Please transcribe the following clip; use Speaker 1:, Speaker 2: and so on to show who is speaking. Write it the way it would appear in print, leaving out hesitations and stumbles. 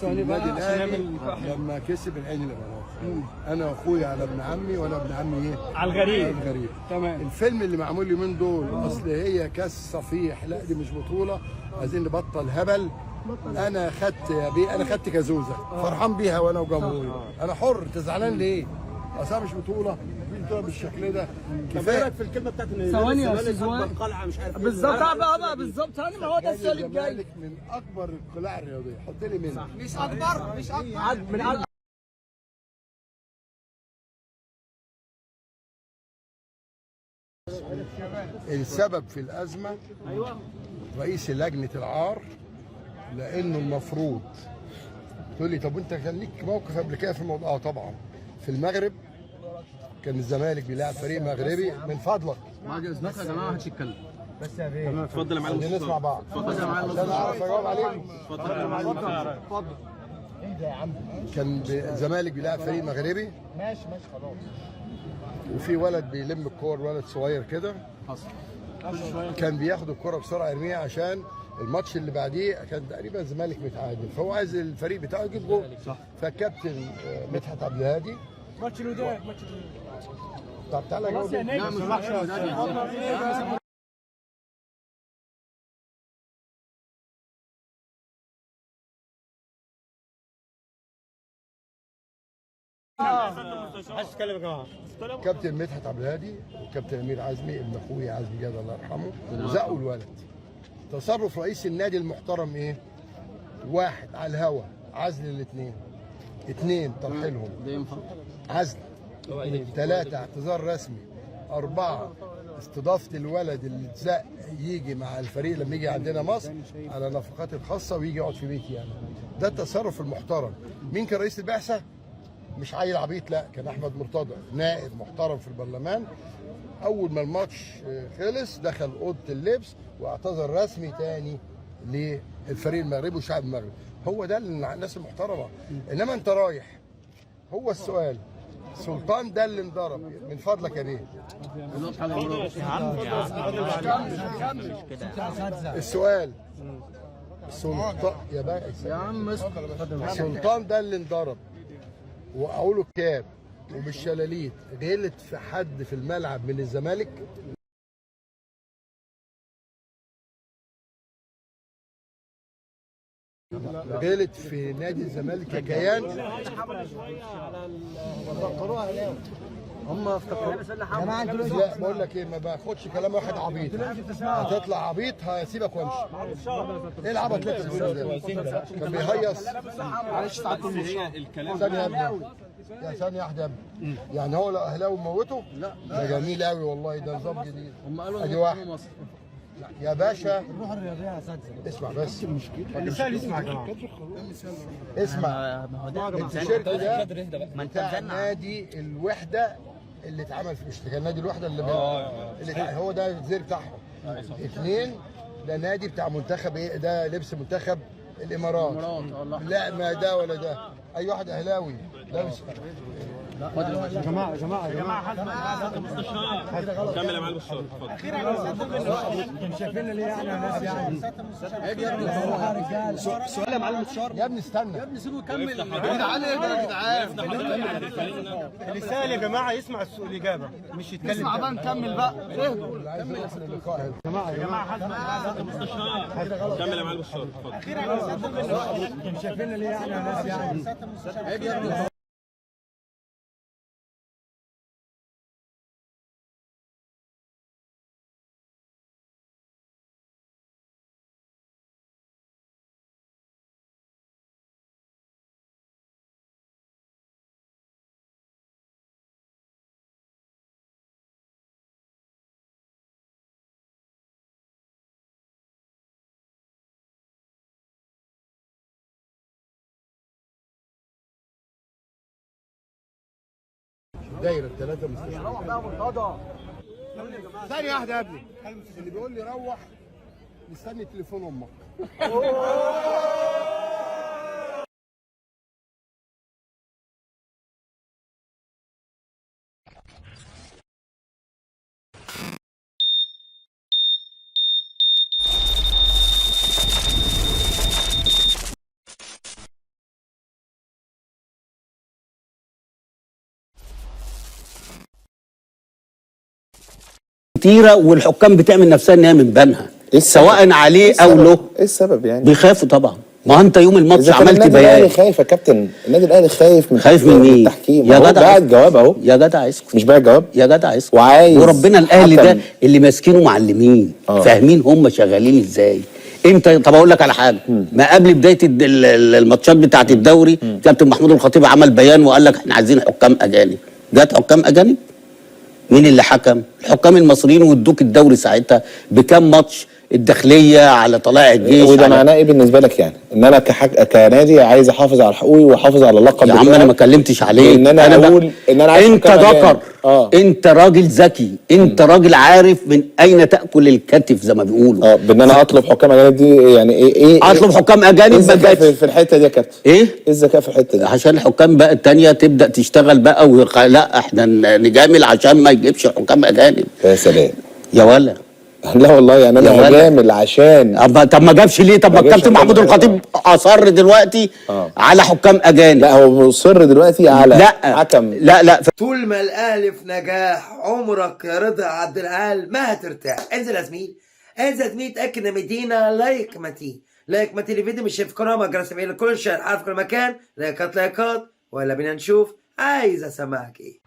Speaker 1: النادي الاهلي لما كسب العين الامارات. انا واخويا على ابن عمي وانا ابن عمي ايه؟
Speaker 2: على الغريب.
Speaker 1: الغريب.
Speaker 2: تمام.
Speaker 1: الفيلم اللي معمول اليومين دول اصل هي كاس صفيح، لا دي مش بطوله، عايزين نبطل هبل. انا خدت يا بيه، انا خدت كازوزه فرحان بيها وانا وجمهوري. انا حر، انت زعلان ليه؟ اصل مش بطوله، بطوله بالشكل ده. كفايه
Speaker 3: في الكلمه بتاعت
Speaker 2: ثواني يا استاذ
Speaker 3: قلعه مش عارف
Speaker 2: بالظبط بقى بالظبط. ثاني، ما هو ده السؤال الجاي.
Speaker 1: من اكبر القلاع الرياضيه، حط لي منها.
Speaker 4: مش اكبر
Speaker 2: من أكبر.
Speaker 1: السبب في الازمه رئيس لجنه العار، لانه المفروض تقول لي طب انت كان ليك موقف قبل كده في الموضوع؟ طبعا. في المغرب كان الزمالك بيلاعب فريق مغربي، من فضلك
Speaker 3: بعد اذنك يا جماعه محدش يتكلم.
Speaker 1: بس يا بيه
Speaker 3: تمام، اتفضل يا معلم.
Speaker 1: عشان نسمع بعض.
Speaker 3: اتفضل يا معلم.
Speaker 1: عشان اعرف اجاوب عليكم.
Speaker 3: اتفضل يا معلم.
Speaker 2: اتفضل.
Speaker 1: ايه ده يا عم؟ كان الزمالك بيلاعب فريق مغربي،
Speaker 4: ماشي خلاص.
Speaker 1: وفي ولد بيلم الكور، ولد صغير كده، كان بياخد الكرة بسرعه يرميها عشان الماتش اللي بعديه كان تقريبا الزمالك متعادل، فهو عايز الفريق بتاعه يجيب جول. فالكابتن مدحت عبد الهادي
Speaker 2: ماتش الوداد.
Speaker 1: طب تعالى جاوب.
Speaker 3: لا مش وحش يا
Speaker 1: كابتن مدحت عبد الهادي وكابتن امير عزمي ابن اخويا عزمي جاد الله يرحمه زقوا الولد. تصرف رئيس النادي المحترم ايه؟ واحد، على الهوا عزل الاثنين، اثنين ترحيلهم عزل، ثلاثة اعتذار رسمي، أربعة استضافة الولد اللي اتزق يجي مع الفريق لما يجي عندنا مصر على نفقات الخاصة ويجي يقعد في بيتي يعني. ده التصرف المحترم. مين كان رئيس البعثة؟ مش عيل عبيط، لا، كان احمد مرتضى، نائب محترم في البرلمان. اول ما الماتش خلص دخل اوضه اللبس واعتذر رسمي تاني للفريق المغربي وشعب المغرب. هو ده الناس المحترمه. انما انت رايح، هو السؤال سلطان ده اللي انضرب، من فضلك يا بيه السؤال سلطان يا عم سلطان ده اللي انضرب واقوله كاب وبالشلاليت غلط في حد في الملعب من الزمالك؟ غلط في نادي الزمالك ككيان؟ هم افتكروا لا، بقول لك ايه، ما باخدش كلام واحد عبيط. هتطلع عبيط هسيبك وامشي. ايه العبط اللي انت بتقوله ده؟ كان بيهيص.
Speaker 2: معلش ساعات
Speaker 1: ثانية يا ابني، يا ثانية واحدة يا ابني. يعني هو لو اهلاوي موته؟ لا ده جميل قوي والله، ده نظام جديد.
Speaker 3: هم قالوا
Speaker 1: ادي واحد يا باشا.
Speaker 4: الروح الرياضيه يا اساتذه.
Speaker 1: اسمع بس،
Speaker 2: المثال يسمع يا جماعه.
Speaker 1: اسمع. التيشيرت ده بتاع
Speaker 3: تزنع.
Speaker 1: نادي الوحده اللي اتعمل في، مش كان نادي الوحده اللي هو ده الزي بتاعهم. اثنين، ده نادي بتاع منتخب ايه، ده لبس منتخب الامارات. لا ما ده ولا ده، اي واحد اهلاوي لابس.
Speaker 4: يا جماعه
Speaker 3: كمل يا معلم الشغل.
Speaker 4: انتوا شايفين ليه يعني يا ناس يعني؟
Speaker 3: سؤال يا معلم الشهر.
Speaker 1: يا ابني استنى
Speaker 3: يا ابني سيبه يكمل. يا جدعان ايه ده يا جدعان؟
Speaker 2: اللي سأل يا جماعه يسمع الاجابه مش يتكلم.
Speaker 3: اسمع بقى نكمل بقى.
Speaker 1: اللي عايز يوصل اللقاء.
Speaker 3: كمل يا معلم الشهر.
Speaker 4: انتوا شايفين ليه يعني يا ناس يعني؟
Speaker 1: دايره ثلاثه مستشفيات. ثانيه واحده يا ابني، اللي بيقول لي روح مستني تليفون امك.
Speaker 5: كتيره والحكام بتعمل نفسها ان هي من بنها سواء عليه او له.
Speaker 6: ايه السبب يعني؟
Speaker 5: بيخافوا طبعا. ما انت يوم الماتش
Speaker 6: إذا كان
Speaker 5: عملت
Speaker 6: النادي الاهلي
Speaker 5: بيان.
Speaker 6: خايف يا كابتن، النادي الاهلي خايف من
Speaker 5: مين؟
Speaker 6: التحكيم.
Speaker 5: يا
Speaker 6: هو
Speaker 5: جدع
Speaker 6: بعت جواب اهو.
Speaker 5: يا جدع اسكت.
Speaker 6: مش بعت جواب؟
Speaker 5: يا جدع اسكت.
Speaker 6: وعايز
Speaker 5: وربنا الاهلي ده
Speaker 6: حكم.
Speaker 5: اللي ماسكينه معلمين فاهمين هم شغالين ازاي. امتى؟ طب اقول لك على حاجه. ما قبل بدايه الماتشات بتاعه الدوري كابتن محمود الخطيب عمل بيان وقال لك احنا عايزين حكام اجانب. جت حكام اجانب؟ مين اللي حكم؟ الحكام المصريين وادوك الدوري ساعتها بكام ماتش؟ الداخليه على طلائع الجيش.
Speaker 6: وده معناه ايه بالنسبه لك يعني؟ ان انا كنادي عايز احافظ على حقوقي واحافظ على اللقب
Speaker 5: يا عم انا ما كلمتش عليك.
Speaker 6: ان انا اقول ان انا عايز
Speaker 5: انت ذكر. انت راجل ذكي، انت راجل عارف من اين تاكل الكتف زي ما بيقولوا.
Speaker 6: بان انا اطلب حكام اجانب دي يعني ايه
Speaker 5: اطلب حكام اجانب ما جاتش
Speaker 6: في الحته دي يا كابتن. ايه الذكاء في الحته دي؟
Speaker 5: عشان الحكام بقى التانيه تبدا تشتغل بقى لا احنا نجامل عشان ما يجيبش حكام اجانب.
Speaker 6: يا سلام
Speaker 5: يا ولا.
Speaker 6: لا والله يعني انا هجامل عشان
Speaker 5: طب ما جابش ليه؟ طب ما الكابتن محمود الخطيب اصر دلوقتي على حكام اجانب.
Speaker 6: لا هو مصر دلوقتي على حكم.
Speaker 5: لا
Speaker 7: طول ما الاهلي في نجاح عمرك يا رضا عبد العال ما هترتاح. انزل يا زميل، انزل يا زميل، اتاكد ان مدينا لايك متين الفيديو، مش في قناه مجرى سبيل كل شيء عارف كل مكان. لايكات ولا بينا نشوف عايز اسمعك ايه.